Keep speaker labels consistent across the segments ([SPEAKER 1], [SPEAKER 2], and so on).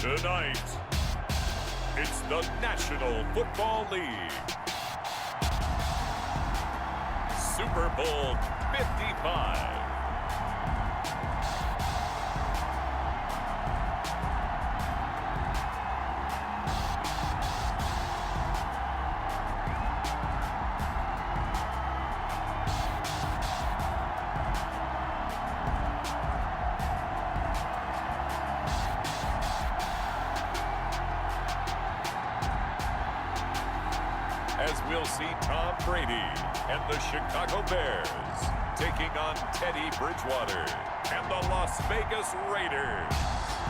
[SPEAKER 1] Tonight, it's the National Football League. Super Bowl 55. As we'll see Tom Brady and the Chicago Bears taking on Teddy Bridgewater and the Las Vegas Raiders.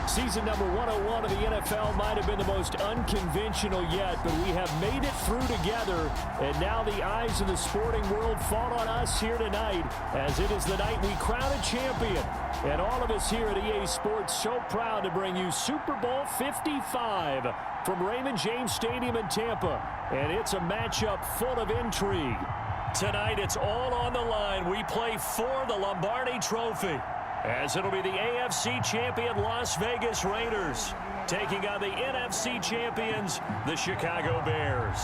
[SPEAKER 2] Season number 101 of the NFL might have been the most unconventional yet, but we have made it through together, and now the eyes of the sporting world fall on us here tonight, as it is the night we crown a champion. And all of us here at EA Sports so proud to bring you Super Bowl 55 from Raymond James Stadium in Tampa. And it's a matchup full of intrigue. Tonight, it's all on the line. We play for the Lombardi Trophy, as it'll be the AFC champion Las Vegas Raiders taking on the NFC champions, the Chicago Bears.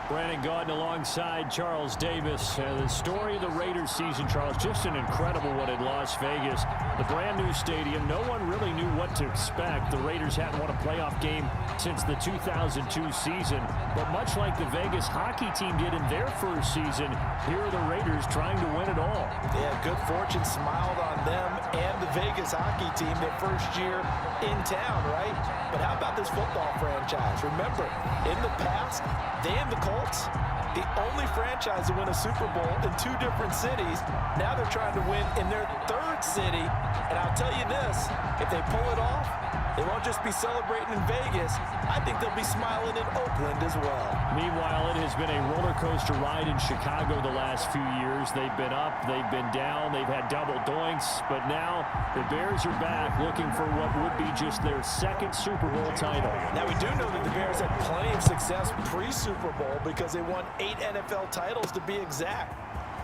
[SPEAKER 2] Brandon Gaudin alongside Charles Davis. The story of the Raiders season, Charles, just an incredible one in Las Vegas. The brand new stadium, no one really knew what to expect. The Raiders hadn't won a playoff game since the 2002 season. But much like the Vegas hockey team did in their first season, here are the Raiders trying to win it all.
[SPEAKER 3] Yeah, good fortune smiled on them and the Vegas hockey team their first year in town, right? But how about this football franchise? Remember, in the past, they and the Colts, the only franchise to win a Super Bowl in two different cities. Now they're trying to win in their third city. And I'll tell you this, if they pull it off, they won't just be celebrating in Vegas. I think they'll be smiling in Oakland as well.
[SPEAKER 2] Meanwhile, it has been a roller coaster ride in Chicago the last few years. They've been up, they've been down, they've had double doinks. But now the Bears are back looking for what would be just their second Super Bowl title.
[SPEAKER 3] Now, we do know that the Bears had plenty of success pre-Super Bowl because they won 8 NFL titles to be exact.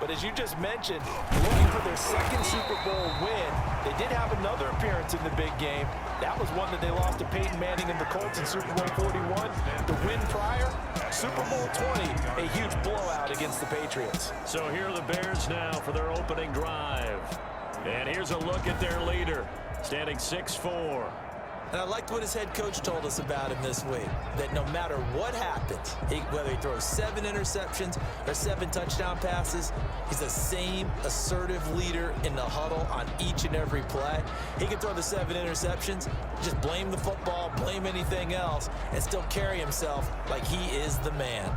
[SPEAKER 3] But as you just mentioned, looking for their second Super Bowl win, they did have another appearance in the big game. That was one that they lost to Peyton Manning and the Colts in Super Bowl 41. The win prior, Super Bowl 20, a huge blowout against the Patriots.
[SPEAKER 2] So here are the Bears now for their opening drive. And here's a look at their leader, standing 6'4".
[SPEAKER 4] And I liked what his head coach told us about him this week, that no matter what happens, whether he throws 7 interceptions or 7 touchdown passes, he's the same assertive leader in the huddle on each and every play. He can throw the 7 interceptions, just blame the football, blame anything else, and still carry himself like he is the man.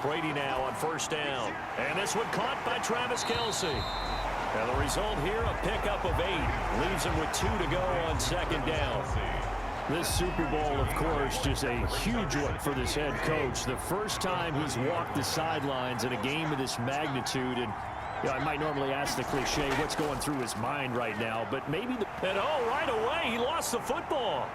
[SPEAKER 2] Brady now on first down. And this one caught by Travis Kelce. And the result here, a pickup of 8. Leaves him with 2 to go on second down. This Super Bowl, of course, just a huge one for this head coach. The first time he's walked the sidelines in a game of this magnitude. And you know, I might normally ask the cliche, what's going through his mind right now? But maybe and right away, he lost the football.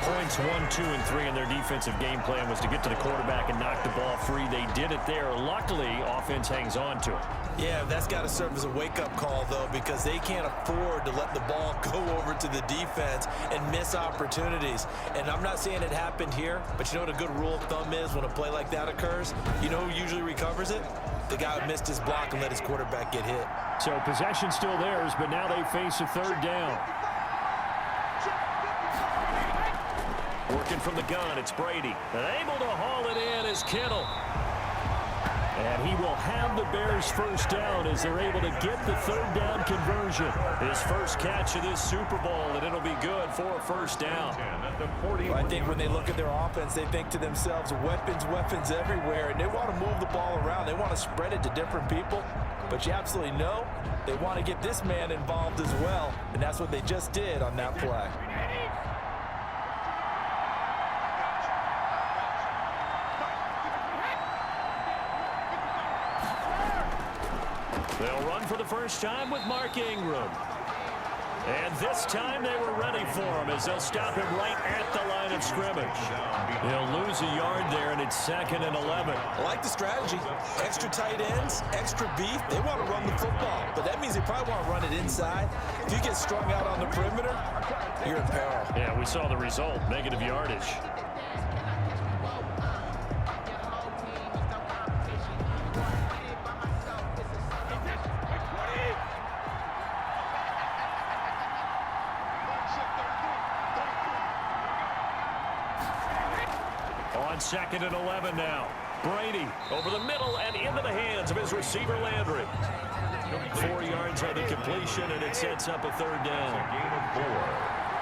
[SPEAKER 2] Points 1, 2, and 3 in their defensive game plan was to get to the quarterback and knock the ball free. They did it there. Luckily, offense hangs on to it.
[SPEAKER 4] Yeah, that's got to serve as a wake-up call, though, because they can't afford to let the ball go over to the defense and miss opportunities. And I'm not saying it happened here, but you know what a good rule of thumb is when a play like that occurs? You know who usually recovers it? The guy who missed his block and let his quarterback get hit.
[SPEAKER 2] So possession still theirs, but now they face a third down. Working from the gun, it's Brady. And able to haul it in is Kittle. And he will have the Bears first down as they're able to get the third down conversion. His first catch of this Super Bowl, and it'll be good for a first down.
[SPEAKER 3] Well, I think when they look at their offense, they think to themselves, weapons, weapons everywhere, and they want to move the ball around. They want to spread it to different people, but you absolutely know they want to get this man involved as well, and that's what they just did on that play.
[SPEAKER 2] They'll run for the first time with Mark Ingram. And this time they were ready for him as they'll stop him right at the line of scrimmage. They'll lose a yard there, and it's 2nd and 11.
[SPEAKER 4] I like the strategy. Extra tight ends, extra beef. They want to run the football, but that means they probably want to run it inside. If you get strung out on the perimeter, you're in peril.
[SPEAKER 2] Yeah, we saw the result, negative yardage. On 2nd and 11 now. Brady over the middle and into the hands of his receiver Landry. 4 yards on the completion, and it sets up a 3rd down.
[SPEAKER 1] A gain of 4.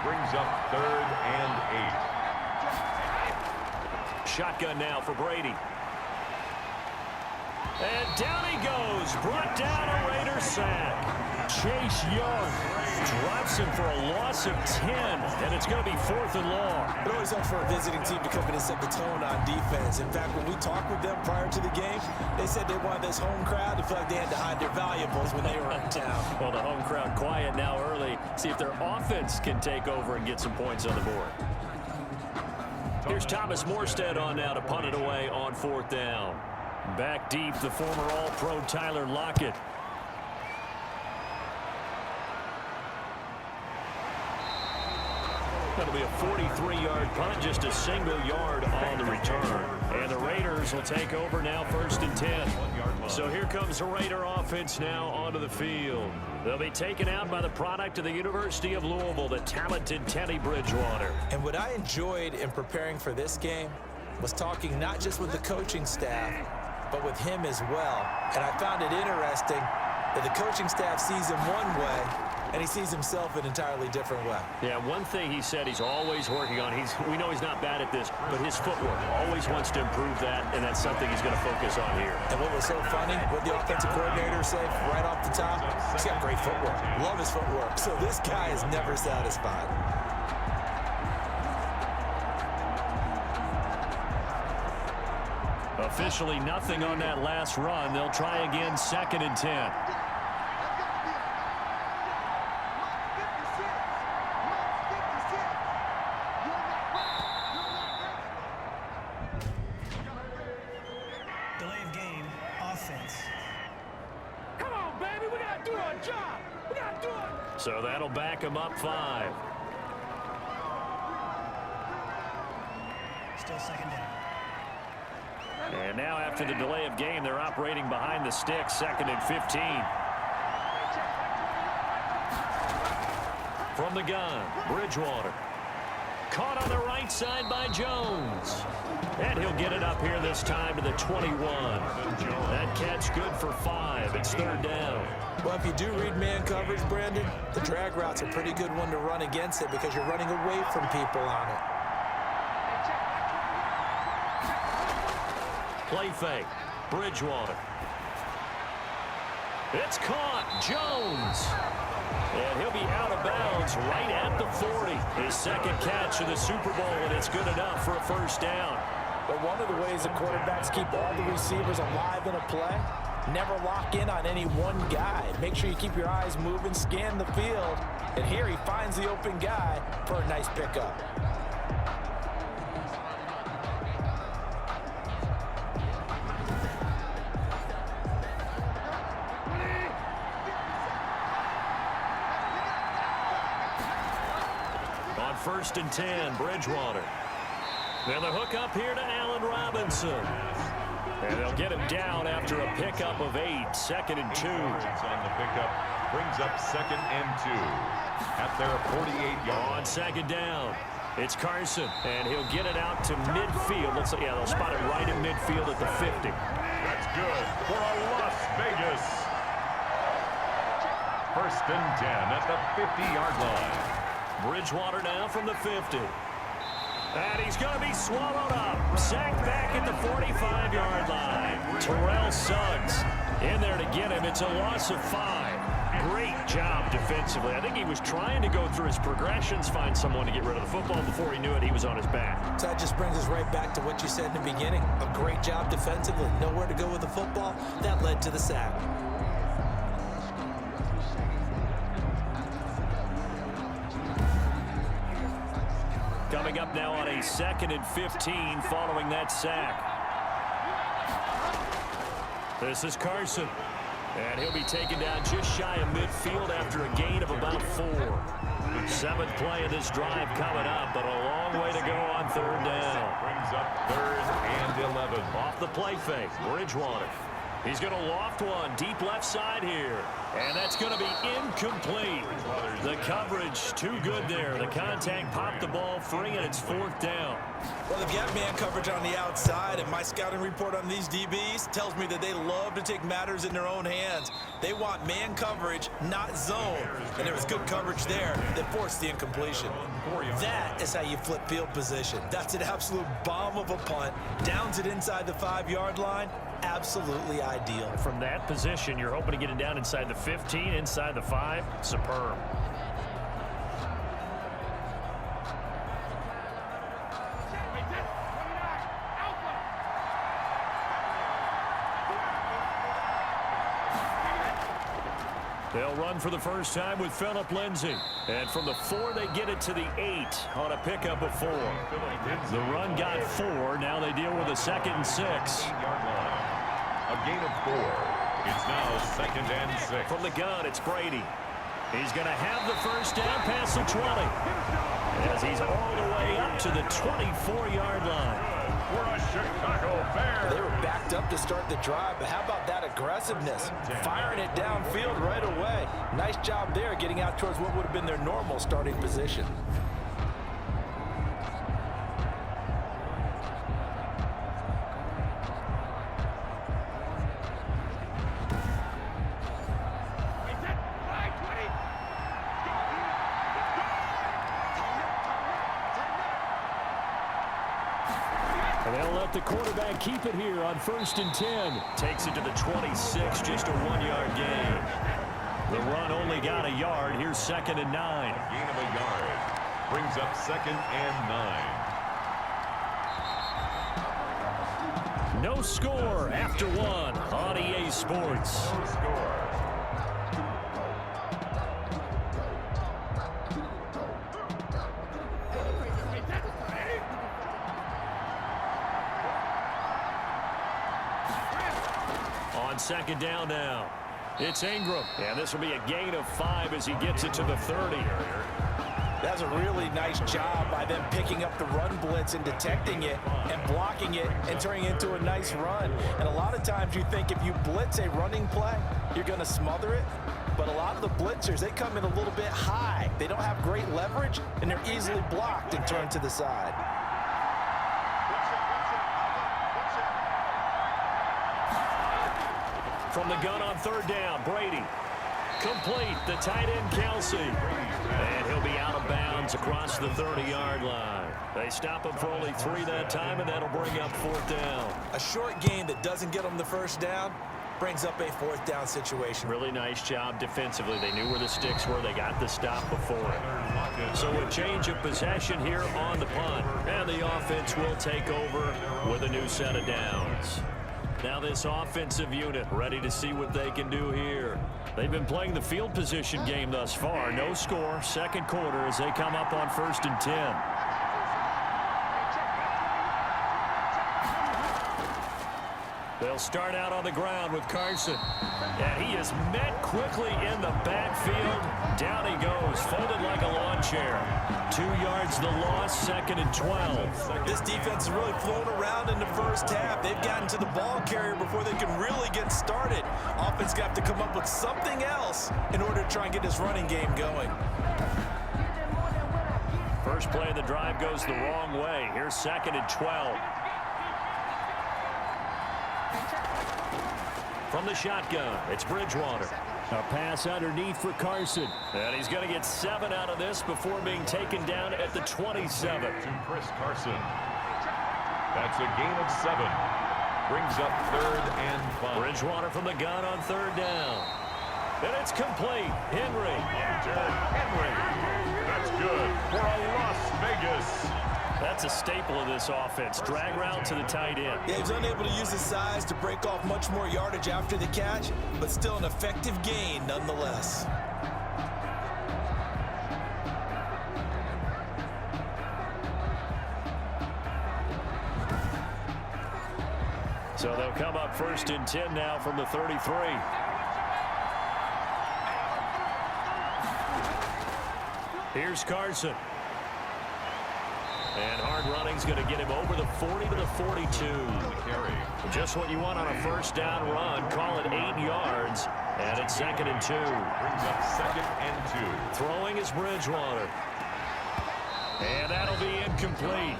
[SPEAKER 1] Brings up 3rd and 8.
[SPEAKER 2] Shotgun now for Brady. And down he goes. Brought down a Raider sack. Chase Young drops him for a loss of 10, and it's going to be 4th and long.
[SPEAKER 4] It always helps for a visiting team to come in and set the tone on defense. In fact, when we talked with them prior to the game, they said they wanted this home crowd to feel like they had to hide their valuables when they were in town.
[SPEAKER 2] Well, the home crowd quiet now early. See if their offense can take over and get some points on the board. Here's Thomas Morstead on now to punt it away on 4th down. Back deep, the former All-Pro Tyler Lockett. That'll be a 43-yard punt, just a single yard on the return. And the Raiders will take over now, 1st and 10. So here comes the Raider offense now onto the field. They'll be taken out by the product of the University of Louisville, the talented Teddy Bridgewater.
[SPEAKER 4] And what I enjoyed in preparing for this game was talking not just with the coaching staff, but with him as well. And I found it interesting that the coaching staff sees him one way, and he sees himself an entirely different way.
[SPEAKER 2] Yeah, one thing he said he's always working on, we know he's not bad at this, but his footwork, always wants to improve that, and that's something he's going to focus on here.
[SPEAKER 4] And what was so funny, what the offensive coordinator said right off the top, he's got great footwork. Love his footwork. So this guy is never satisfied.
[SPEAKER 2] Officially nothing on that last run. They'll try again, 2nd and 10.
[SPEAKER 5] Delay of game, offense.
[SPEAKER 6] Come on, baby, we gotta do our job. We gotta do it.
[SPEAKER 2] So that'll back him up 5.
[SPEAKER 5] Still 2nd down.
[SPEAKER 2] And now after the delay of game, they're operating behind the sticks, 2nd and 15. From the gun, Bridgewater. Caught on the right side by Jones. And he'll get it up here this time to the 21. That catch good for 5. It's 3rd down.
[SPEAKER 4] Well, if you do read man coverage, Brandon, the drag route's a pretty good one to run against it because you're running away from people on it.
[SPEAKER 2] Play fake. Bridgewater. It's caught. Jones. And he'll be out of bounds right at the 40. His 2nd catch of the Super Bowl, and it's good enough for a 1st down.
[SPEAKER 3] But one of the ways the quarterbacks keep all the receivers alive in a play, never lock in on any one guy. Make sure you keep your eyes moving, scan the field, and here he finds the open guy for a nice pickup.
[SPEAKER 2] On 1st and 10, Bridgewater. Now the hook up here to Allen Robinson. And they'll get him down after a pickup of 8, 2nd and 2.
[SPEAKER 1] On the pickup, brings up 2nd and 2 at their 48-yard.
[SPEAKER 2] On 2nd down, it's Carson, and he'll get it out to midfield. Looks like, yeah, they'll spot it right in midfield at the 50.
[SPEAKER 1] That's good for a Las Vegas. 1st and 10 at the 50-yard line.
[SPEAKER 2] Bridgewater now from the 50. And he's going to be swallowed up. Sacked back at the 45-yard line. Terrell Suggs in there to get him. It's a loss of 5. Great job defensively. I think he was trying to go through his progressions, find someone to get rid of the football. Before he knew it, he was on his back.
[SPEAKER 4] So that just brings us right back to what you said in the beginning. A great job defensively. Nowhere to go with the football. That led to the sack.
[SPEAKER 2] coming up now on a 2nd and 15 following that sack. This is Carson. And he'll be taken down just shy of midfield after a gain of about 4. 7th play of this drive coming up, but a long way to go on 3rd down.
[SPEAKER 1] Brings up 3rd and 11.
[SPEAKER 2] Off the play fake, Bridgewater. He's going to loft one deep left side here. And that's going to be incomplete. The coverage too good there. The contact popped the ball free, and it's 4th down.
[SPEAKER 4] Well, they've got man coverage on the outside, and my scouting report on these DBs tells me that they love to take matters in their own hands. They want man coverage, not zone. And there was good coverage there that forced the incompletion. That is how you flip field position. That's an absolute bomb of a punt. Downs it inside the 5-yard line. Absolutely ideal.
[SPEAKER 2] From that position, you're hoping to get it down inside the 15, inside the 5. Superb. They'll run for the first time with Phillip Lindsay. And from the 4, they get it to the 8 on a pickup of 4. The run got 4. Now they deal with a 2nd and 6.
[SPEAKER 1] A gain of 4. It's now 2nd and 6.
[SPEAKER 2] From the gun, it's Brady. He's going to have the first down past the 20. As he's all the way up to the 24-yard line.
[SPEAKER 1] For a Chicago Bears.
[SPEAKER 3] They were backed up to start the drive, but how about that aggressiveness? Firing it downfield right away. Nice job there getting out towards what would have been their normal starting position.
[SPEAKER 2] They'll let the quarterback keep it here on 1st and 10. Takes it to the 26, just a 1-yard gain. The run only got a yard. Here's 2nd and 9.
[SPEAKER 1] Gain of a yard. Brings up 2nd and 9.
[SPEAKER 2] No score after 1 on EA Sports.
[SPEAKER 1] No score.
[SPEAKER 2] On 2nd down now, it's Ingram. And this will be a gain of 5 as he gets it to the 30.
[SPEAKER 3] That's a really nice job by them picking up the run blitz and detecting it and blocking it and turning it into a nice run. And a lot of times you think if you blitz a running play, you're going to smother it. But a lot of the blitzers, they come in a little bit high. They don't have great leverage, and they're easily blocked and turned to the side.
[SPEAKER 2] From the gun on 3rd down, Brady. Complete, the tight end, Kelsey. And he'll be out of bounds across the 30-yard line. They stop him for only 3 that time, and that'll bring up 4th down.
[SPEAKER 4] A short gain that doesn't get them the first down brings up a 4th down situation.
[SPEAKER 2] Really nice job defensively. They knew where the sticks were. They got the stop before it. So a change of possession here on the punt. And the offense will take over with a new set of downs. Now this offensive unit ready to see what they can do here. They've been playing the field position game thus far. No score, 2nd quarter as they come up on 1st and 10. They'll start out on the ground with Carson. And he is met quickly in the backfield. Down he goes, folded like a lawn chair. 2 yards the loss, 2nd and 12.
[SPEAKER 4] This defense has really flown around in the first half. They've gotten to the ball carrier before they can really get started. Offense got to come up with something else in order to try and get this running game going.
[SPEAKER 2] First play of the drive goes the wrong way. Here's 2nd and 12. From the shotgun, it's Bridgewater. A pass underneath for Carson. And he's going to get 7 out of this before being taken down at the 27.
[SPEAKER 1] To Chris Carson. That's a gain of 7. Brings up 3rd and 5.
[SPEAKER 2] Bridgewater from the gun on 3rd down. And it's complete. Henry.
[SPEAKER 1] That's good for a Las Vegas.
[SPEAKER 2] That's a staple of this offense. Drag route to the tight end.
[SPEAKER 4] Yeah, he was unable to use his size to break off much more yardage after the catch, but still an effective gain nonetheless.
[SPEAKER 2] So they'll come up 1st and 10 now from the 33. Here's Carson. And hard running's going to get him over the 40 to the 42. Just what you want on a first down run. Call it 8 yards. And it's 2nd and 2.
[SPEAKER 1] Brings up 2nd and 2.
[SPEAKER 2] Throwing is Bridgewater. And that'll be incomplete.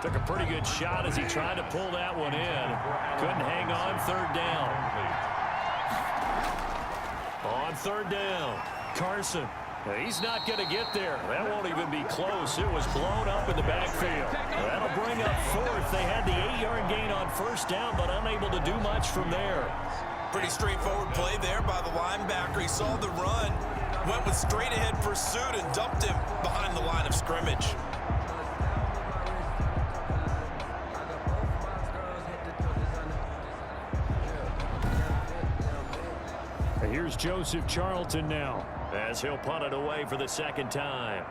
[SPEAKER 2] Took a pretty good shot as he tried to pull that one in. Couldn't hang on. 3rd down. On 3rd down, Carson. He's not going to get there. That won't even be close. It was blown up in the backfield. That'll bring up 4th. They had the 8-yard gain on 1st down, but unable to do much from there.
[SPEAKER 4] Pretty straightforward play there by the linebacker. He saw the run, went with straight-ahead pursuit, and dumped him behind the line of scrimmage.
[SPEAKER 2] Here's Joseph Charlton now, as he'll punt it away for the 2nd time.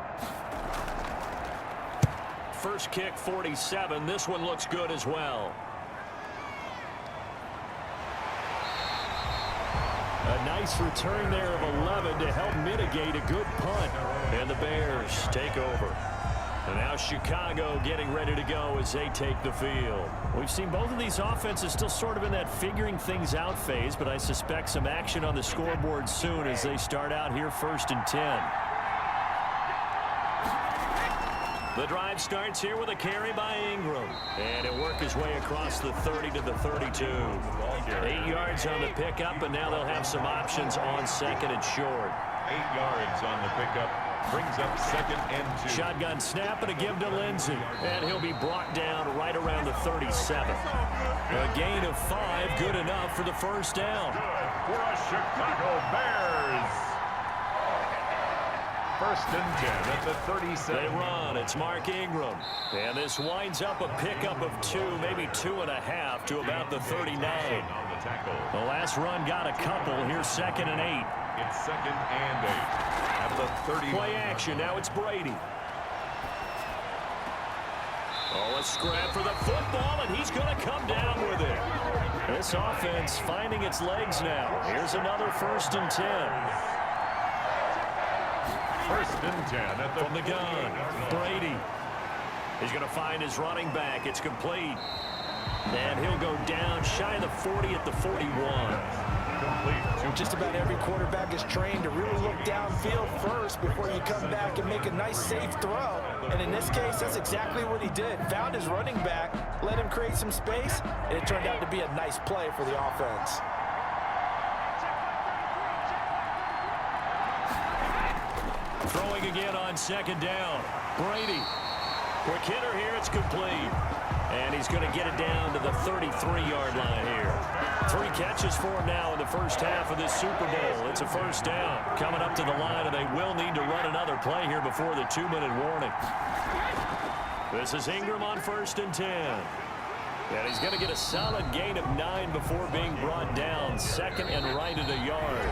[SPEAKER 2] First kick, 47. This one looks good as well. A nice return there of 11 to help mitigate a good punt. And the Bears take over. And now Chicago getting ready to go as they take the field. We've seen both of these offenses still sort of in that figuring things out phase, but I suspect some action on the scoreboard soon as they start out here 1st and 10. The drive starts here with a carry by Ingram. And he'll work his way across the 30 to the 32. 8 yards on the pickup, and now they'll have some options on 2nd and short.
[SPEAKER 1] 8 yards on the pickup. Brings up 2nd and 2.
[SPEAKER 2] Shotgun snap and a give to Lindsey. And he'll be brought down right around the 37. A gain of 5, good enough for the 1st down.
[SPEAKER 1] For a Chicago Bears. 1st and 10 at the 37.
[SPEAKER 2] They run. It's Mark Ingram. And this winds up a pickup of 2, maybe 2.5 to about the 39.
[SPEAKER 1] On the tackle.
[SPEAKER 2] The last run got a couple. Here's 2nd and 8.
[SPEAKER 1] It's 2nd and 8. At the 30.
[SPEAKER 2] Play action. Now it's Brady. Oh, a scrap for the football, and he's going to come down with it. This offense finding its legs now. Here's another 1st and 10.
[SPEAKER 1] 1st and 10 at the
[SPEAKER 2] From the gun, Brady. He's going to find his running back. It's complete. And he'll go down shy of the 40 at the 41.
[SPEAKER 3] Just about every quarterback is trained to really look downfield first before you come back and make a nice, safe throw. And in this case, that's exactly what he did. Found his running back, let him create some space, and it turned out to be a nice play for the offense.
[SPEAKER 2] Throwing again on 2nd down. Brady. Quick hitter here. It's complete. And he's going to get it down to the 33-yard line here. 3 catches for him now in the first half of this Super Bowl. It's a 1st down. Coming up to the line, and they will need to run another play here before the 2-minute warning. This is Ingram on 1st and 10. And he's going to get a solid gain of 9 before being brought down. 2nd and right at a yard.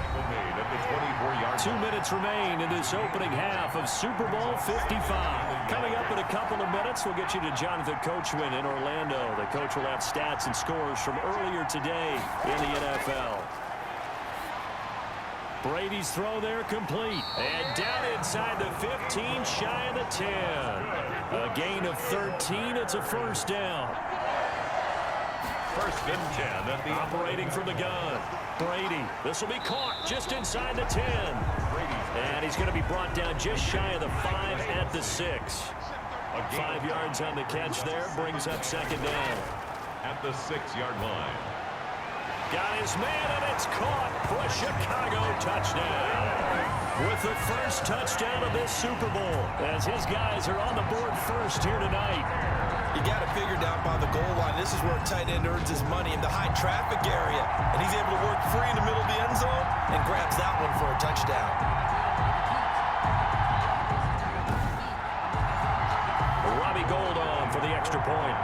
[SPEAKER 2] 2 minutes remain in this opening half of Super Bowl 55. Coming up in a couple of minutes, we'll get you to Jonathan Coachman in Orlando. The coach will have stats and scores from earlier today in the NFL. Brady's throw there complete. And down inside the 15, shy of the 10. A gain of 13. It's a 1st down.
[SPEAKER 1] 1st and 10 at the
[SPEAKER 2] operating from the gun. Brady. This will be caught just inside the 10. And he's going to be brought down just shy of the 5 at the 6. 5 yards on the catch there. Brings up 2nd down.
[SPEAKER 1] At the 6-yard line.
[SPEAKER 2] Got his man, and it's caught for a Chicago touchdown. With the first touchdown of this Super Bowl, as his guys are on the board first here tonight.
[SPEAKER 4] You got to figure down by the goal line. This is where a tight end earns his money in the high traffic area. And he's able to work free in the middle of the end zone and grabs that one for a touchdown.
[SPEAKER 2] Robbie Gould on for the extra point.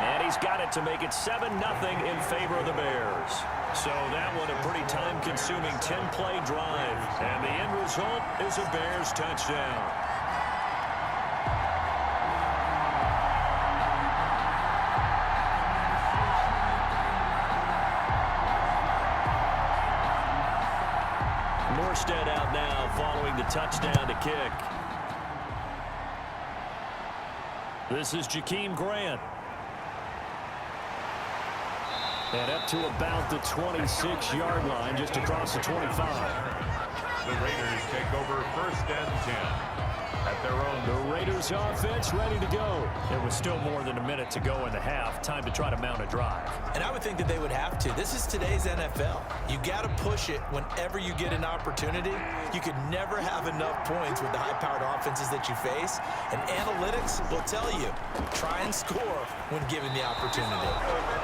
[SPEAKER 2] And he's got it to make it 7-0 in favor of the Bears. So that one a pretty time-consuming 10-play drive. And the end result is a Bears touchdown. Morstead out now following the touchdown to kick. This is Jakeem Grant. And up to about the 26-yard line, just across the 25.
[SPEAKER 1] The Raiders take over 1st and 10 at their own.
[SPEAKER 2] The Raiders offense ready to go. There was still more than a minute to go in the half. Time to try to mount a drive.
[SPEAKER 4] And I would think that they would have to. This is today's NFL. You got to push it whenever you get an opportunity. You could never have enough points with the high-powered offenses that you face. And analytics will tell you, try and score when given the opportunity.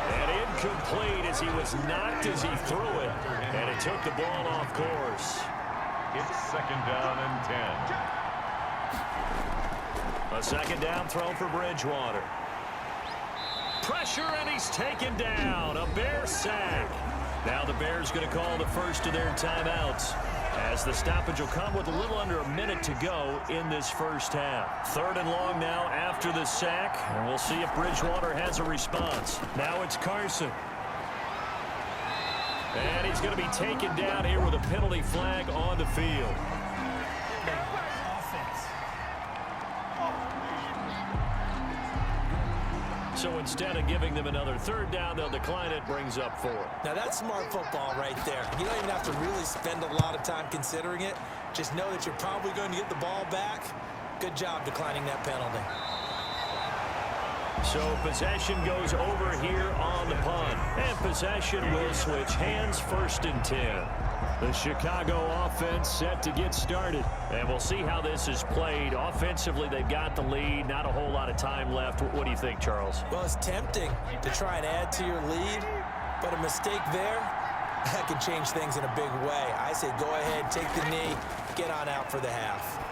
[SPEAKER 2] And incomplete as he was knocked as he threw it. And it took the ball off course.
[SPEAKER 1] It's 2nd down and 10.
[SPEAKER 2] A 2nd down throw for Bridgewater. Pressure, and he's taken down. A Bear sack. Now the Bears going to call the first of their timeouts, as the stoppage will come with a little under a minute to go in this first half. 3rd and long now after the sack, and we'll see if Bridgewater has a response. Now it's Carson. And he's going to be taken down here with a penalty flag on the field.
[SPEAKER 5] Offense.
[SPEAKER 2] So instead of giving them another 3rd down, they'll decline it, brings up 4.
[SPEAKER 4] Now that's smart football right there. You don't even have to really spend a lot of time considering it. Just know that you're probably going to get the ball back. Good job declining that penalty.
[SPEAKER 2] So possession goes over here on the punt. And possession will switch hands, 1st and 10. The Chicago offense set to get started. And we'll see how this is played. Offensively, they've got the lead. Not a whole lot of time left. What do you think, Charles?
[SPEAKER 4] Well, it's tempting to try and add to your lead, but a mistake there, that can change things in a big way. I say go ahead, take the knee, get on out for the half.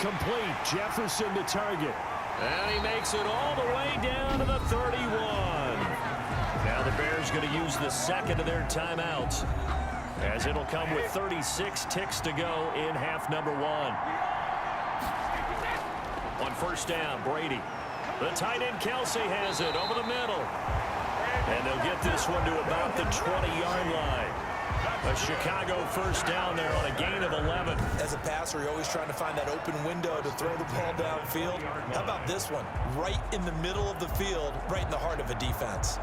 [SPEAKER 2] Complete. Jefferson the target. And he makes it all the way down to the 31. Now the Bears going to use the 2nd of their timeouts, as it'll come with 36 ticks to go in half number 1. On 1st down, Brady. The tight end Kelsey has it over the middle. And they'll get this one to about the 20-yard line. A Chicago 1st down there on a gain of 11.
[SPEAKER 4] As a passer, you're always trying to find that open window to throw the ball downfield. How about this one? Right in the middle of the field, right in the heart of a defense.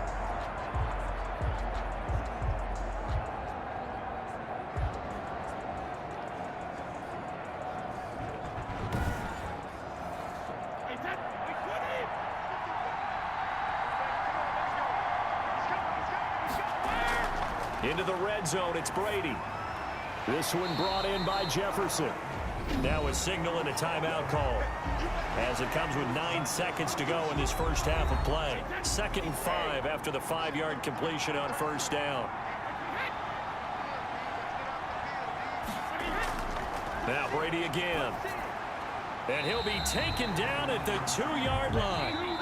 [SPEAKER 2] Into the red zone, it's Brady. This one brought in by Jefferson. Now a signal and a timeout call, as it comes with 9 seconds to go in this first half of play. 2nd and 5 after the 5-yard completion on 1st down. Now Brady again. And he'll be taken down at the 2-yard line.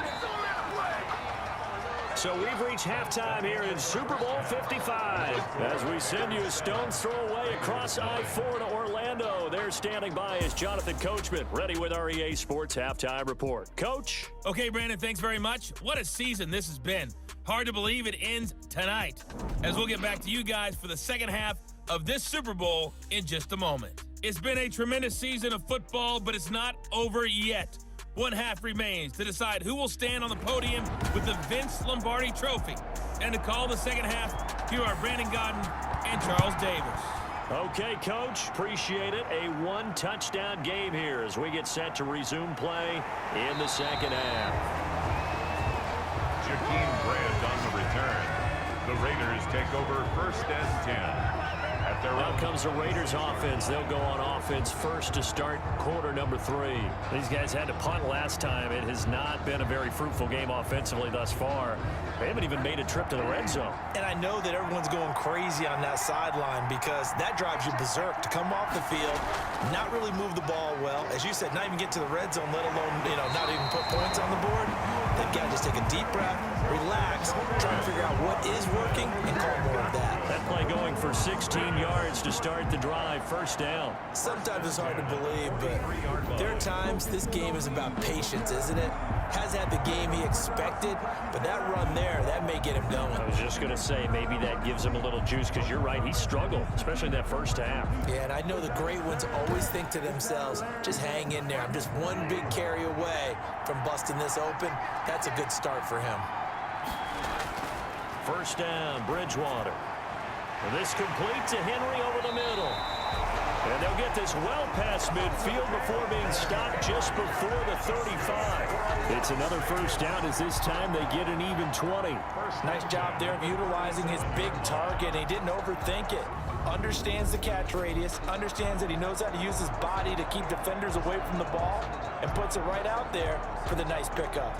[SPEAKER 2] So we've reached halftime here in Super Bowl 55. As we send you a stone's throw away across I-4 to Orlando. There standing by is Jonathan Coachman, ready with our EA Sports Halftime Report. Coach?
[SPEAKER 7] Okay, Brandon, thanks very much. What a season this has been. Hard to believe it ends tonight, as we'll get back to you guys for the 2nd half of this Super Bowl in just a moment. It's been a tremendous season of football, but it's not over yet. One half remains to decide who will stand on the podium with the Vince Lombardi Trophy. And to call the 2nd half, here are Brandon Godden and Charles Davis.
[SPEAKER 2] Okay, Coach, appreciate it. A 1-touchdown game here as we get set to resume play in the 2nd half.
[SPEAKER 1] Jakeem Grant on the return. The Raiders take over 1st and 10.
[SPEAKER 2] Now comes the Raiders offense. They'll go on offense first to start quarter number 3. These guys had to punt last time. It has not been a very fruitful game offensively thus far. They haven't even made a trip to the red zone.
[SPEAKER 4] And I know that everyone's going crazy on that sideline, because that drives you berserk to come off the field, not really move the ball well. As you said, not even get to the red zone, let alone, not even put points on the board. They've got to just take a deep breath, relax, try to figure out what is working, and call more of that.
[SPEAKER 2] That play going for 16 yards to start the drive, 1st down.
[SPEAKER 4] Sometimes it's hard to believe, but there are times this game is about patience, isn't it? hasn't had the game he expected, but that run there, that may get him going.
[SPEAKER 2] I was just going to say, maybe that gives him a little juice, because you're right, he struggled, especially in that first half.
[SPEAKER 4] Yeah, and I know the great ones always think to themselves, just hang in there. I'm just one big carry away from busting this open. That's a good start for him.
[SPEAKER 2] First down, Bridgewater. And this complete to Henry over the middle. And they'll get this well past midfield before being stopped just before the 35. It's another first down as this time they get an even 20.
[SPEAKER 3] Nice job there of utilizing his big target. He didn't overthink it. Understands the catch radius, understands that he knows how to use his body to keep defenders away from the ball, and puts it right out there for the nice pickup.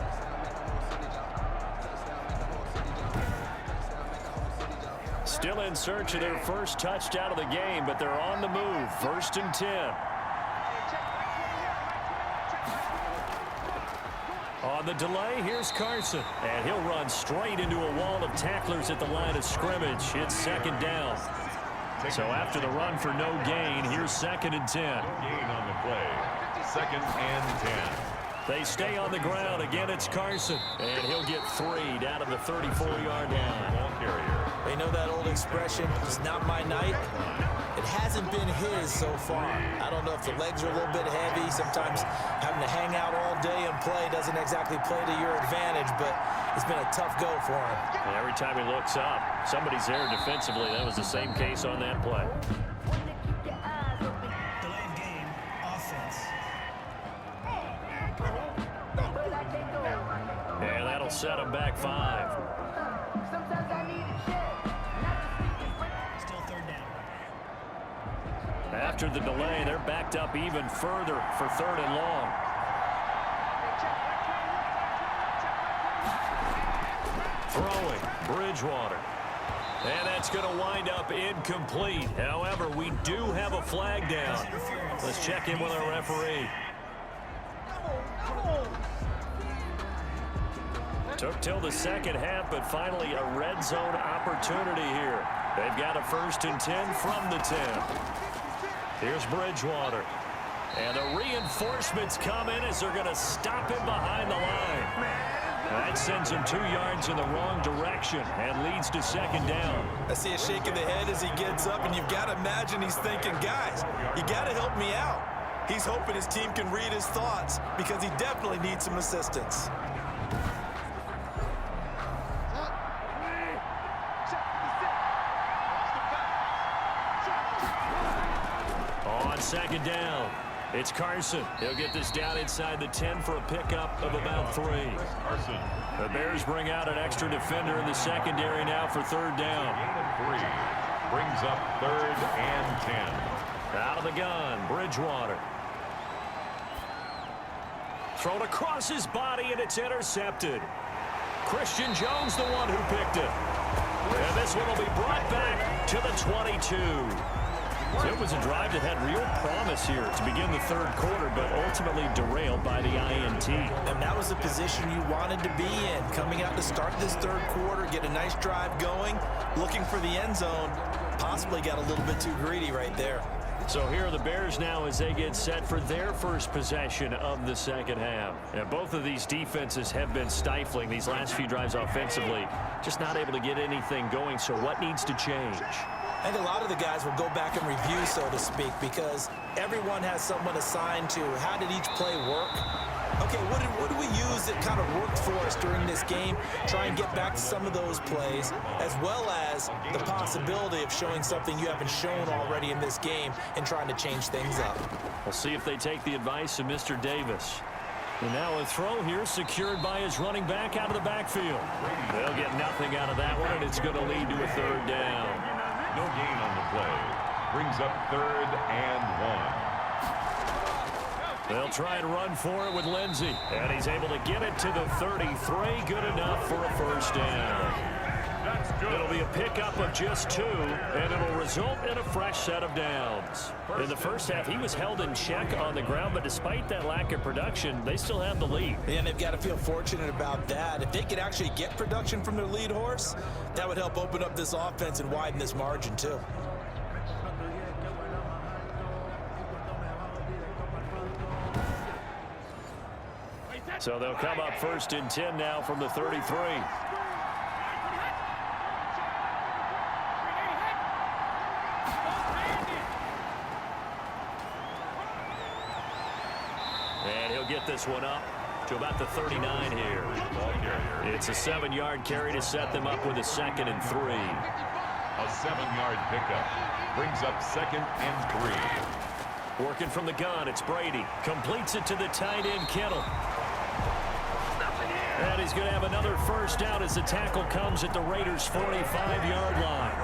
[SPEAKER 2] Still in search of their first touchdown of the game, but they're on the move. 1st and 10. On the delay, here's Carson. And he'll run straight into a wall of tacklers at the line of scrimmage. It's 2nd down. So after the run for no gain, here's 2nd and 10.
[SPEAKER 1] Gain on the play. 2nd and 10.
[SPEAKER 2] They stay on the ground. Again, it's Carson. And he'll get 3 down to the 34-yard line.
[SPEAKER 1] Ball carrier.
[SPEAKER 4] They know that old expression, it's not my night. It hasn't been his so far. I don't know if the legs are a little bit heavy. Sometimes having to hang out all day and play doesn't exactly play to your advantage, but it's been a tough go for him.
[SPEAKER 2] And every time he looks up, somebody's there defensively. That was the same case on that play.
[SPEAKER 5] Delayed game, offense.
[SPEAKER 2] And that'll set him back 5.
[SPEAKER 5] Still 3rd down.
[SPEAKER 2] After the delay, they're backed up even further for 3rd and long. Throwing, Bridgewater. And that's going to wind up incomplete. However, we do have a flag down. Let's check in with our referee. Took till the 2nd half, but finally a red zone opportunity here. They've got a 1st and 10 from the 10. Here's Bridgewater. And the reinforcements come in as they're going to stop him behind the line. That sends him 2 yards in the wrong direction and leads to 2nd down.
[SPEAKER 4] I see a shake of the head as he gets up, and you've got to imagine he's thinking, guys, you got to help me out. He's hoping his team can read his thoughts because he definitely needs some assistance.
[SPEAKER 2] On 2nd down, it's Carson. He'll get this down inside the 10 for a pickup of about 3.
[SPEAKER 1] Carson.
[SPEAKER 2] The Bears bring out an extra defender in the secondary now for 3rd down.
[SPEAKER 1] Gain of 3. Brings up 3rd and 10.
[SPEAKER 2] Out of the gun, Bridgewater. Thrown across his body, and it's intercepted. Christian Jones, the one who picked it. And this one will be brought back to the 22. So it was a drive that had real promise here to begin the 3rd quarter, but ultimately derailed by the INT.
[SPEAKER 4] And that was the position you wanted to be in. Coming out to start this 3rd quarter, get a nice drive going, looking for the end zone. Possibly got a little bit too greedy right there.
[SPEAKER 2] So here are the Bears now as they get set for their first possession of the 2nd half. And both of these defenses have been stifling these last few drives offensively. Just not able to get anything going, so what needs to change?
[SPEAKER 4] I think a lot of the guys will go back and review, so to speak, because everyone has someone assigned to how did each play work. Okay, what did we use that kind of worked for us during this game? Try and get back to some of those plays, as well as the possibility of showing something you haven't shown already in this game and trying to change things up.
[SPEAKER 2] We'll see if they take the advice of Mr. Davis. And now a throw here secured by his running back out of the backfield. They'll get nothing out of that one, and it's going to lead to a 3rd down.
[SPEAKER 1] No gain on the play. Brings up 3rd and 1.
[SPEAKER 2] They'll try and run for it with Lindsey. And he's able to get it to the 33. Good enough for a 1st down.
[SPEAKER 1] That's good.
[SPEAKER 2] It'll be a pickup of just 2, and it'll result in a fresh set of downs. In the first half, he was held in check on the ground, but despite that lack of production, they still have the lead.
[SPEAKER 4] And they've got to feel fortunate about that. If they could actually get production from their lead horse, that would help open up this offense and widen this margin too.
[SPEAKER 2] So they'll come up 1st and 10 now from the 33. And he'll get this one up to about the 39 here. It's a 7-yard carry to set them up with a 2nd and 3.
[SPEAKER 1] A 7-yard pickup brings up 2nd and 3.
[SPEAKER 2] Working from the gun, it's Brady. Completes it to the tight end, Kittle. And he's going to have another first down as the tackle comes at the Raiders' 45-yard line.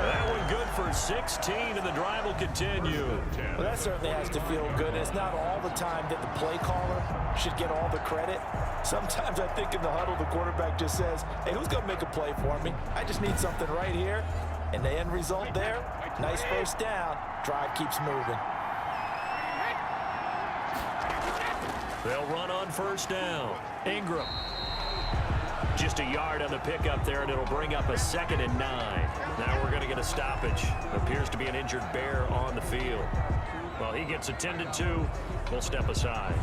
[SPEAKER 2] That one good for 16, and the drive will continue.
[SPEAKER 3] Well, that certainly has to feel good. It's not all the time that the play caller should get all the credit. Sometimes I think in the huddle, the quarterback just says, hey, who's going to make a play for me? I just need something right here. And the end result there, nice first down. Drive keeps moving.
[SPEAKER 2] They'll run on first down. Ingram. Just a yard on the pickup there, and it'll bring up a 2nd and 9. Now we're going to get a stoppage. Appears to be an injured Bear on the field. Well, he gets attended to. We'll step aside.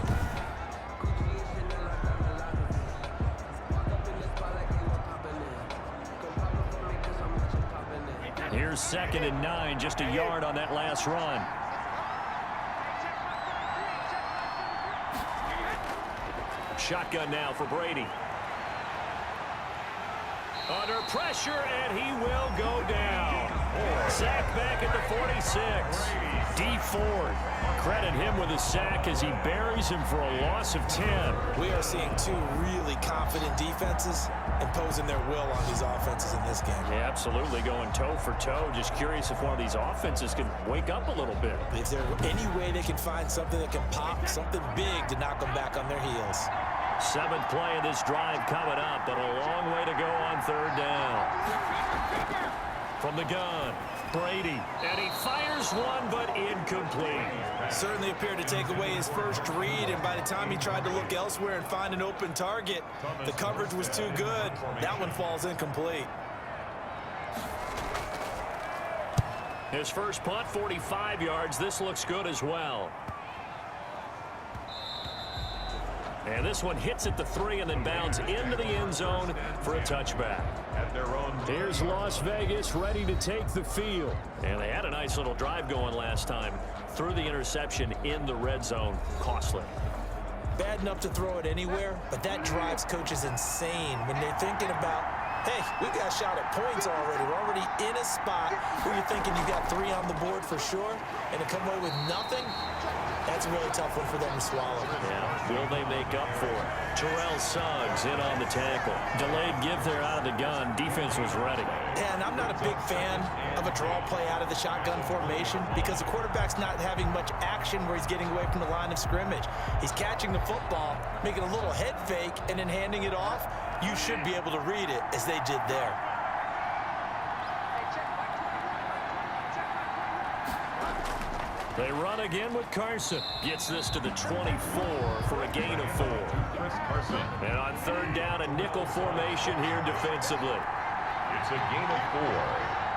[SPEAKER 2] Here's 2nd and 9, just a yard on that last run. Shotgun now for Brady. Under pressure, and he will go down. Sack back at the 46. D. Ford. Credit him with a sack as he buries him for a loss of 10.
[SPEAKER 4] We are seeing two really confident defenses imposing their will on these offenses in this game.
[SPEAKER 2] Yeah, absolutely, going toe for toe. Just curious if one of these offenses can wake up a little bit.
[SPEAKER 4] Is there any way they can find something that can pop, something big to knock them back on their heels?
[SPEAKER 2] 7th play of this drive coming up, but a long way to go on 3rd down. From the gun, Brady, and he fires one, but incomplete.
[SPEAKER 4] Certainly appeared to take away his first read, and by the time he tried to look elsewhere and find an open target, the coverage was too good. That one falls incomplete.
[SPEAKER 2] His first punt, 45 yards. This looks good as well. And this one hits at the 3 and then bounds into the end zone for a touchback. Here's Las Vegas ready to take the field. And they had a nice little drive going last time. Threw the interception in the red zone. Costly.
[SPEAKER 4] Bad enough to throw it anywhere, but that drives coaches insane when they're thinking about, hey, we got a shot at points already. We're already in a spot where you're thinking you got 3 on the board for sure, and to come away with nothing, that's a really tough one for them to swallow.
[SPEAKER 2] Yeah, will they make up for it? Terrell Suggs in on the tackle. Delayed give there out of the gun. Defense was ready.
[SPEAKER 4] And I'm not a big fan of a draw play out of the shotgun formation because the quarterback's not having much action where he's getting away from the line of scrimmage. He's catching the football, making a little head fake, and then handing it off. You should be able to read it as they did there.
[SPEAKER 2] They run again with Carson. Gets this to the 24 for a gain of 4. And on 3rd down, a nickel formation here defensively.
[SPEAKER 1] It's a gain of 4.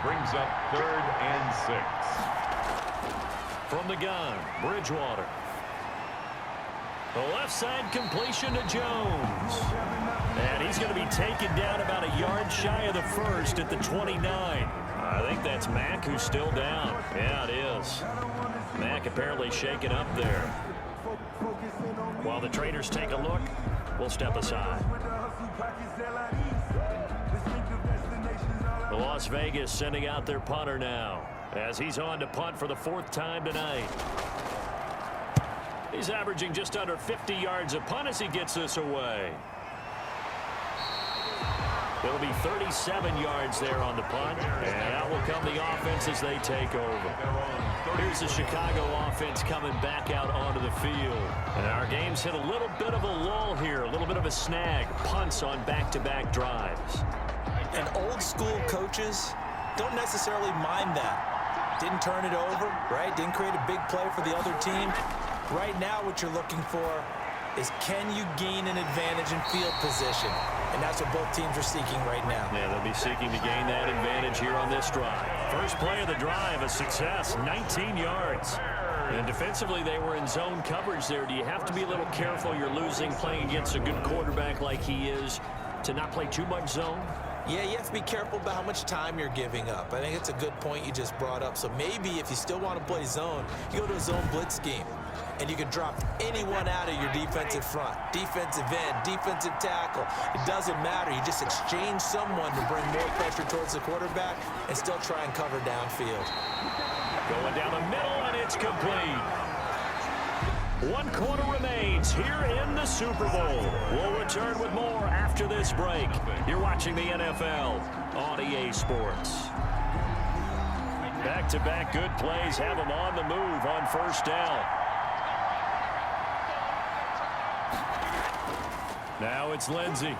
[SPEAKER 1] Brings up 3rd and 6.
[SPEAKER 2] From the gun, Bridgewater. The left side completion to Jones. And he's going to be taken down about a yard shy of the 1st at the 29. I think that's Mack who's still down. Yeah, it is. Mack apparently shaken up there. While the traders take a look, we'll step aside. The Las Vegas sending out their punter now as he's on to punt for the 4th time tonight. He's averaging just under 50 yards a punt as he gets this away. It'll be 37 yards there on the punt, and out will come the offense as they take over. Here's the Chicago offense coming back out onto the field. And our game's hit a little bit of a lull here, a little bit of a snag. Punts on back-to-back drives.
[SPEAKER 4] And old school coaches don't necessarily mind that. Didn't turn it over, right? Didn't create a big play for the other team. Right now what you're looking for is can you gain an advantage in field position? And that's what both teams are seeking right now.
[SPEAKER 2] Yeah, they'll be seeking to gain that advantage here on this drive. First play of the drive, a success, 19 yards. And defensively, they were in zone coverage there. Do you have to be a little careful? You're losing playing against a good quarterback like he is to not play too much zone?
[SPEAKER 4] Yeah, you have to be careful about how much time you're giving up. I think it's a good point you just brought up. So maybe if you still want to play zone, you go to a zone blitz scheme. And you can drop anyone out of your defensive front, defensive end, defensive tackle. It doesn't matter. You just exchange someone to bring more pressure towards the quarterback and still try and cover downfield.
[SPEAKER 2] Going down the middle, and it's complete. 1 quarter remains here in the Super Bowl. We'll return with more after this break. You're watching the NFL on EA Sports. Back-to-back good plays have them on the move on first down. Now it's Lindsey.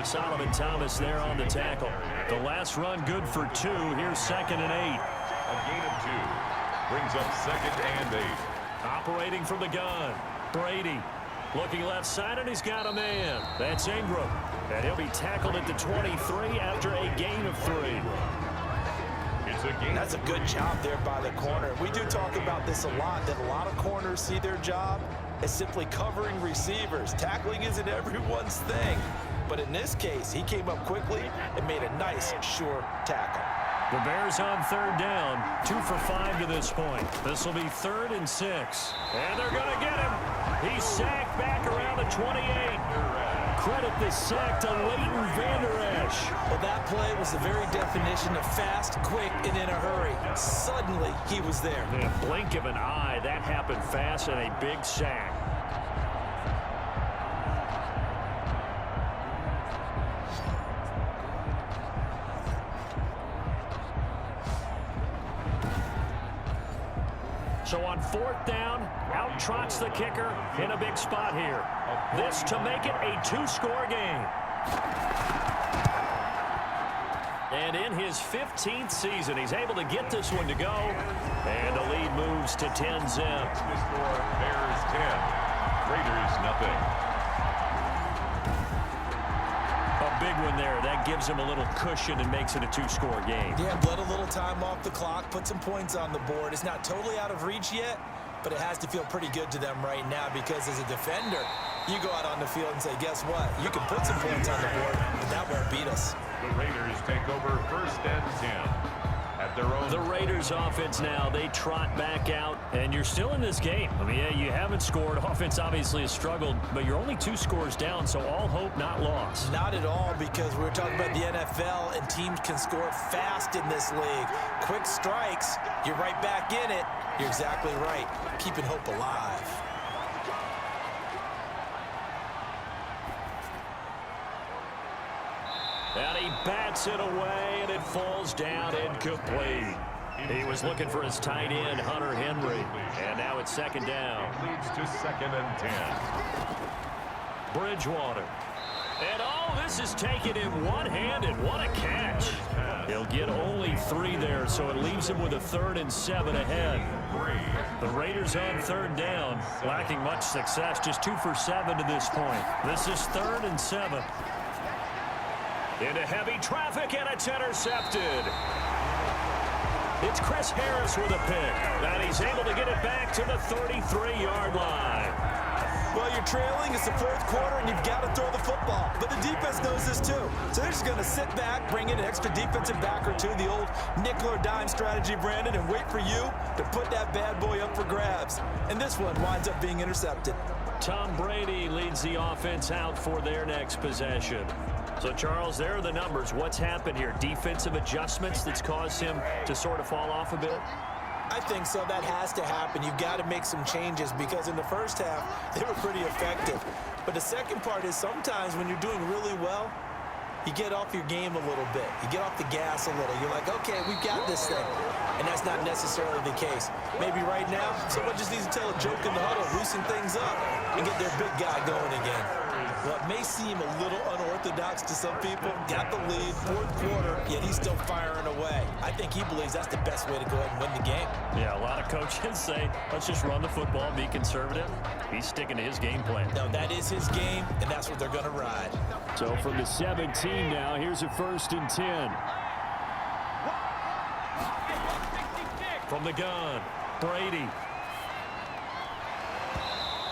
[SPEAKER 2] Solomon Thomas there on the tackle. The last run good for 2. Here's 2nd and 8.
[SPEAKER 1] A gain of 2 brings up 2nd and 8.
[SPEAKER 2] Operating from the gun. Brady looking left side, and he's got a man. That's Ingram. And he'll be tackled at the 23 after a gain of 3.
[SPEAKER 3] That's a good job there by the corner. We do talk about this a lot, that a lot of corners see their job as simply covering receivers. Tackling isn't everyone's thing. But in this case, he came up quickly and made a nice, sure tackle.
[SPEAKER 2] The Bears on 3rd down, 2 for 5 to this point. This will be 3rd and 6. And they're going to get him. He's sacked back around the 28. Credit the sack to Leighton Vander Esch.
[SPEAKER 4] Well, that play was the very definition of fast, quick, and in a hurry. Suddenly, he was there.
[SPEAKER 2] In a blink of an eye, that happened fast, and a big sack. So on 4th down, out trots the kicker in a big spot here. This to make it a 2-score game. And in his 15th season, he's able to get this one to go. And the lead moves to 10-zip.
[SPEAKER 1] The score, Bears 10, Raiders nothing.
[SPEAKER 2] A big one there. That gives him a little cushion and makes it a 2-score game.
[SPEAKER 4] Yeah, let a little time off the clock, put some points on the board. It's not totally out of reach yet, but it has to feel pretty good to them right now because as a defender, you go out on the field and say, guess what? You can put some points on the board, but that won't beat us.
[SPEAKER 1] The Raiders take over 1st and 10 at their own.
[SPEAKER 2] The Raiders offense now, they trot back out, and you're still in this game. I mean, yeah, you haven't scored. Offense obviously has struggled, but you're only 2 scores down, so all hope not lost.
[SPEAKER 4] Not at all, because we're talking about the NFL, and teams can score fast in this league. Quick strikes, you're right back in it. You're exactly right. Keeping hope alive.
[SPEAKER 2] And he bats it away, and it falls down incomplete. He was looking for his tight end, Hunter Henry. And now it's 2nd down.
[SPEAKER 1] It leads to 2nd and 10.
[SPEAKER 2] Bridgewater. And this is taken in one-handed. What a catch. He'll get only 3 there, so it leaves him with a 3rd and 7 ahead. The Raiders on 3rd down, lacking much success, just 2 for 7 to this point. This is 3rd and 7. Into heavy traffic, and it's intercepted. It's Chris Harris with a pick, and he's able to get it back to the 33-yard line.
[SPEAKER 3] Well, you're trailing. It's the 4th quarter, and you've got to throw the football. But the defense knows this, too. So they're just going to sit back, bring in an extra defensive back or 2, the old nickel or dime strategy, Brandon, and wait for you to put that bad boy up for grabs. And this one winds up being intercepted.
[SPEAKER 2] Tom Brady leads the offense out for their next possession. So, Charles, there are the numbers. What's happened here? Defensive adjustments that's caused him to sort of fall off a bit?
[SPEAKER 4] I think so. That has to happen. You've got to make some changes because in the first half, they were pretty effective. But the second part is sometimes when you're doing really well, you get off your game a little bit. You get off the gas a little. You're like, okay, we've got this thing. And that's not necessarily the case. Maybe right now, someone just needs to tell a joke in the huddle, loosen things up, and get their big guy going again. What may seem a little unorthodox to some people, got the lead, 4th quarter, yet he's still firing away. I think he believes that's the best way to go ahead and win the game.
[SPEAKER 2] Yeah, a lot of coaches say, let's just run the football, be conservative. He's sticking to his game plan.
[SPEAKER 4] No, that is his game, and that's what they're going to ride.
[SPEAKER 2] So from the 17 now, here's a 1st and 10. From the gun, Brady.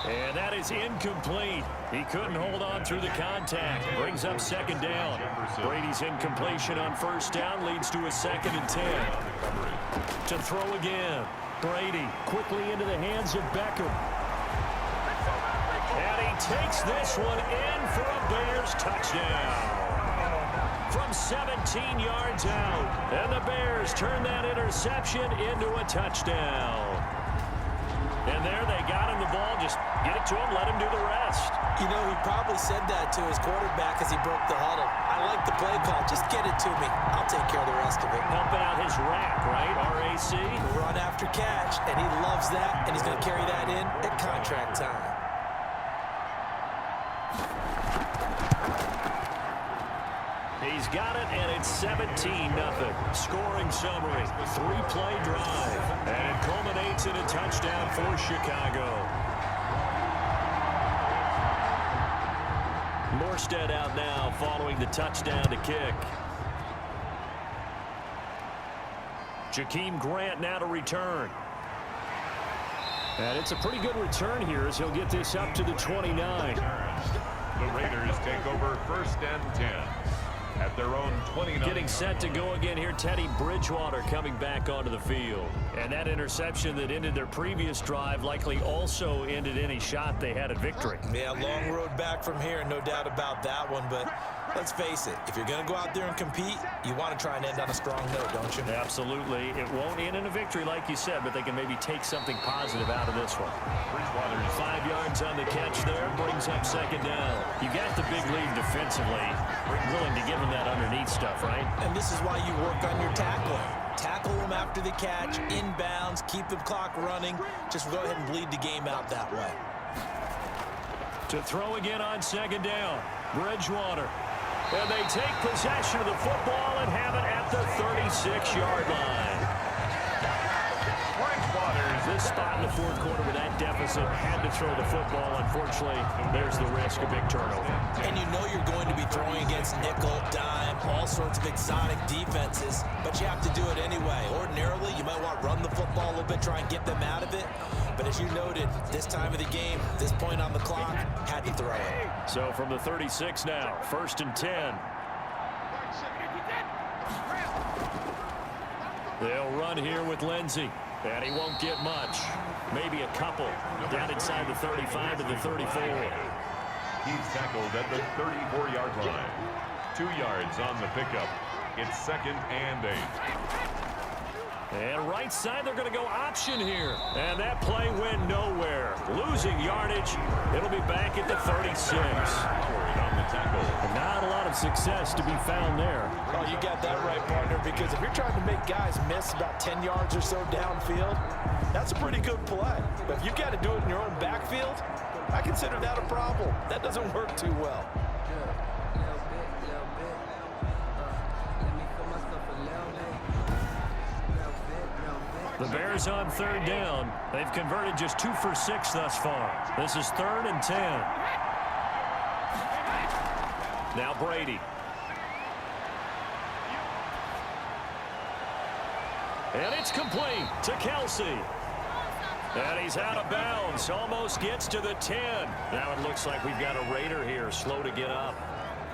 [SPEAKER 2] And that is incomplete. He couldn't hold on through the contact. Brings up second down. Brady's incompletion on first down leads to a 2nd and 10. To throw again. Brady quickly into the hands of Beckham. And he takes this one in for a Bears touchdown. From 17 yards out. And the Bears turn that interception into a touchdown. And there they got him the ball. Just get it to him, let him do the rest.
[SPEAKER 4] You know, he probably said that to his quarterback as he broke the huddle. I like the play call. Just get it to me. I'll take care of the rest of it.
[SPEAKER 2] Helping out his rack, right? RAC.
[SPEAKER 4] Run after catch, and he loves that, and he's going to carry that in at contract time.
[SPEAKER 2] He's got it, and it's 17-0. Scoring summary, 3-play drive, and it culminates in a touchdown for Chicago. Morstead out now following the touchdown to kick. Jakeem Grant now to return. And it's a pretty good return here as he'll get this up to the 29.
[SPEAKER 1] The Raiders take over 1st and 10. At their own 29.
[SPEAKER 2] Getting set to go again here, Teddy Bridgewater coming back onto the field. And that interception that ended their previous drive likely also ended any shot they had at victory.
[SPEAKER 4] Yeah, long road back from here, no doubt about that one. But let's face it, if you're going to go out there and compete, you want to try and end on a strong note, don't you?
[SPEAKER 2] Absolutely. It won't end in a victory like you said, but they can maybe take something positive out of this one.
[SPEAKER 1] Bridgewater's
[SPEAKER 2] 5 yards on the catch there, brings up second down. You got the big lead defensively. Willing to give him that underneath stuff, right?
[SPEAKER 4] And this is why you work on your tackling. Tackle them after the catch, inbounds, keep the clock running. Just go ahead and bleed the game out that way.
[SPEAKER 2] To throw again on second down, Bridgewater. And they take possession of the football and have it at the 36-yard line. This spot in the fourth quarter with that deficit, had to throw the football. Unfortunately, there's the risk of big turnover.
[SPEAKER 4] And you know you're going to be throwing against nickel, dime, all sorts of exotic defenses, but you have to do it anyway. Ordinarily, you might want to run the football a little bit, try and get them out of it. But as you noted, this time of the game, this point on the clock, had to throw it.
[SPEAKER 2] So from the 36 now, 1st and 10. They'll run here with Lindsey. And he won't get much. Maybe a couple. Down inside the 35 to the 34.
[SPEAKER 1] He's tackled at the 34-yard line. 2 yards on the pickup. It's 2nd and 8.
[SPEAKER 2] And right side, they're going to go option here. And that play went nowhere. Losing yardage. It'll be back at the 36.
[SPEAKER 1] On the tackle.
[SPEAKER 2] Not a lot of success to be found there.
[SPEAKER 3] Oh, you got that right, partner, because if you're trying to make guys miss about 10 yards or so downfield, that's a pretty good play. But if you've got to do it in your own backfield, I consider that a problem. That doesn't work too well.
[SPEAKER 2] The Bears on 3rd down. They've converted just 2 for 6 thus far. This is 3rd and 10. Now Brady. And it's complete to Kelsey. And he's out of bounds. Almost gets to the 10. Now it looks like we've got a Raider here, slow to get up.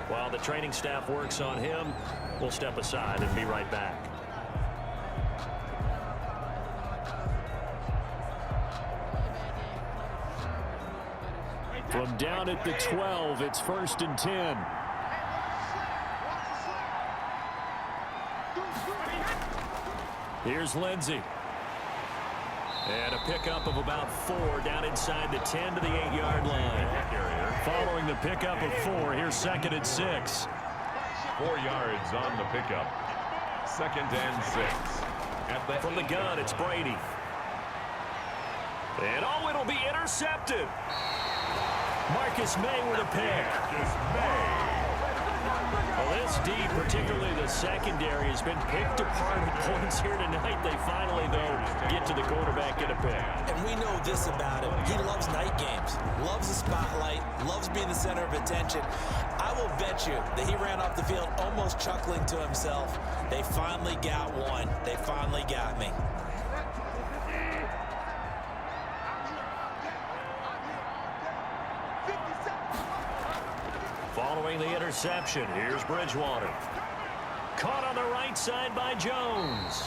[SPEAKER 2] While the training staff works on him, we'll step aside and be right back. From down at the 12, it's 1st and 10. Here's Lindsey. And a pickup of about 4 down inside the 10 to the 8-yard line. Following the pickup of 4, here's 2nd and 6.
[SPEAKER 1] 4 yards on the pickup. 2nd and 6.
[SPEAKER 2] From the gun, it's Brady. And oh, it'll be intercepted. Marcus May with a pick. Well, this D, particularly the secondary, has been picked apart at points here tonight. They finally, though, get to the quarterback in a pick.
[SPEAKER 4] And we know this about him. He loves night games, loves the spotlight, loves being the center of attention. I will bet you that he ran off the field almost chuckling to himself. They finally got one. They finally got me.
[SPEAKER 2] Following the interception, here's Bridgewater. Caught on the right side by Jones.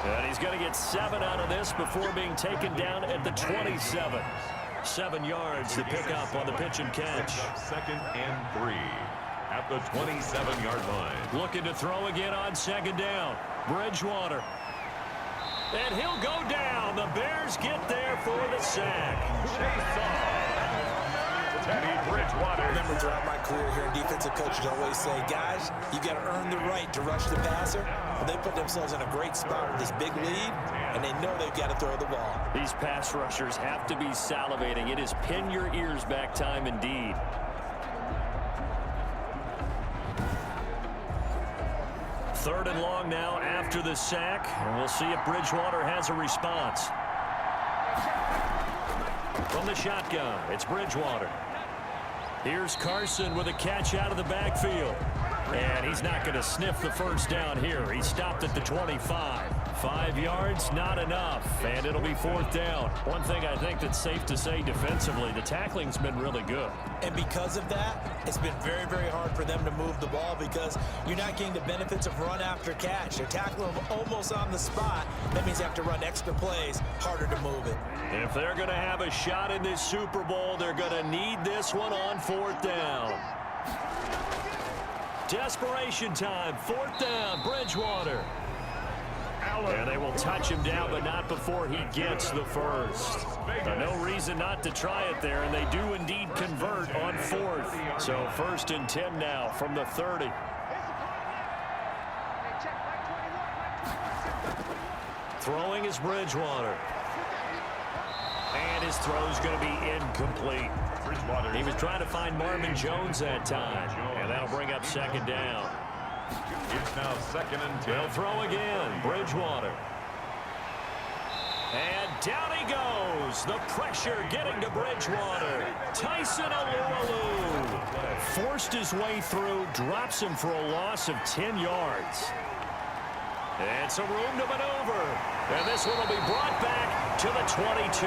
[SPEAKER 2] And he's going to get 7 out of this before being taken down at the 27. 7 yards to pick up on the pitch and catch.
[SPEAKER 1] 2nd and 3 at the 27-yard line.
[SPEAKER 2] Looking to throw again on 2nd down. Bridgewater. And he'll go down. The Bears get there for the sack.
[SPEAKER 1] Teddy Bridgewater.
[SPEAKER 4] Remember, throughout my career here, defensive coaches always say, guys, you got to earn the right to rush the passer. Well, they put themselves in a great spot with this big lead, and they know they've got to throw the ball.
[SPEAKER 2] These pass rushers have to be salivating. It is pin your ears back time indeed. Third and long now after the sack, and we'll see if Bridgewater has a response. From the shotgun, it's Bridgewater. Here's Carson with a catch out of the backfield. And he's not going to sniff the first down here. He stopped at the 25. 5 yards, not enough. And it'll be 4th down. One thing I think that's safe to say defensively, the tackling's been really good.
[SPEAKER 4] And because of that, it's been very, very hard for them to move the ball because you're not getting the benefits of run after catch. They're tackling them almost on the spot. That means they have to run extra plays, harder to move it.
[SPEAKER 2] If they're going to have a shot in this Super Bowl, they're going to need this one on 4th down. Desperation time, 4th down, Bridgewater. And they will touch him down, but not before he gets the first. No reason not to try it there, and they do indeed convert on 4th. So 1st and 10 now from the 30. Throwing is Bridgewater. And his throw's going to be incomplete. He was trying to find Marvin Jones that time, and that'll bring up 2nd down.
[SPEAKER 1] It's now 2nd and 10.
[SPEAKER 2] They'll throw again. Bridgewater. And down he goes. The pressure getting to Bridgewater. Tyson Alualu forced his way through, drops him for a loss of 10 yards. And some room to maneuver. And this one will be brought back to the 22.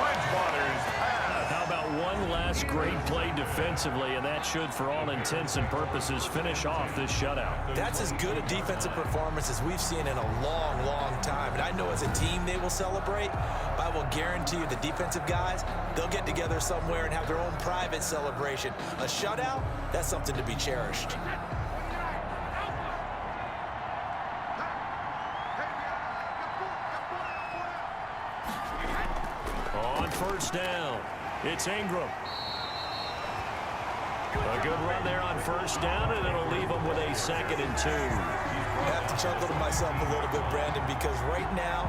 [SPEAKER 1] Bridgewater's pass.
[SPEAKER 2] How about one last great play defensively, and that should, for all intents and purposes, finish off this shutout.
[SPEAKER 4] That's as good a defensive performance as we've seen in a long, long time. And I know as a team they will celebrate, but I will guarantee you the defensive guys, they'll get together somewhere and have their own private celebration. A shutout, that's something to be cherished.
[SPEAKER 2] On 1st down, it's Ingram. A good run there on 1st down, and it'll leave them with a 2nd and 2.
[SPEAKER 4] I have to chuckle to myself a little bit, Brandon, because right now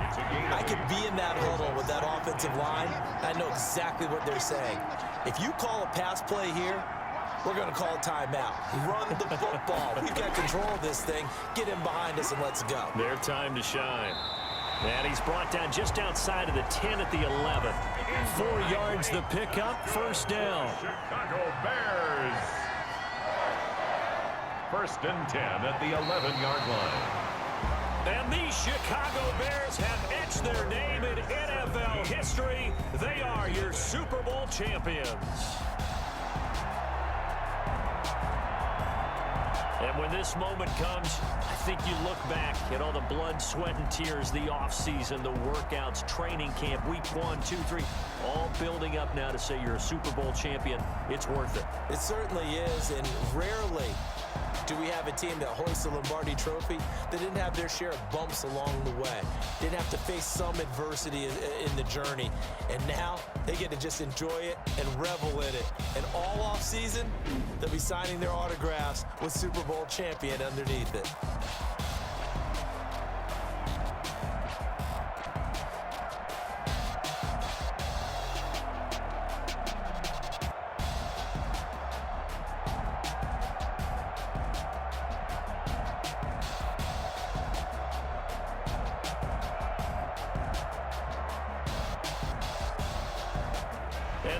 [SPEAKER 4] I could be in that huddle with that offensive line. I know exactly what they're saying. If you call a pass play here, we're going to call timeout. Run the football. We've got control of this thing. Get in behind us and let's go.
[SPEAKER 2] Their time to shine. And he's brought down just outside of the 10 at the 11. 4 yards the pickup, 1st down.
[SPEAKER 1] Chicago Bears. 1st and 10 at the 11-yard line.
[SPEAKER 2] And these Chicago Bears have etched their name in NFL history. They are your Super Bowl champions. And when this moment comes, I think you look back at all the blood, sweat, and tears, the offseason, the workouts, training camp, week 1, 2, 3, all building up now to say you're a Super Bowl champion. It's worth it.
[SPEAKER 4] It certainly is, and rarely do we have a team that hoists the Lombardi Trophy that didn't have their share of bumps along the way, didn't have to face some adversity in the journey, and now they get to just enjoy it and revel in it. And all offseason, they'll be signing their autographs with Super Bowl champion underneath it.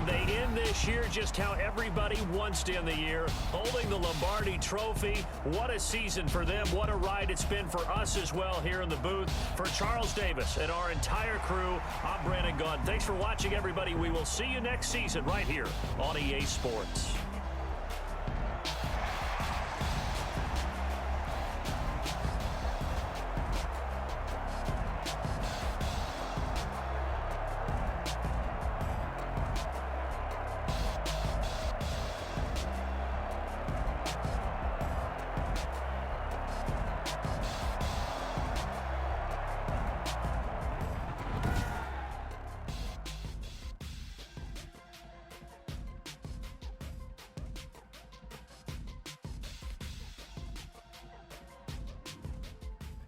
[SPEAKER 2] And they end this year just how everybody wants to end the year, holding the Lombardi Trophy. What a season for them. What a ride it's been for us as well here in the booth. For Charles Davis and our entire crew, I'm Brandon Gunn. Thanks for watching, everybody. We will see you next season right here on EA Sports.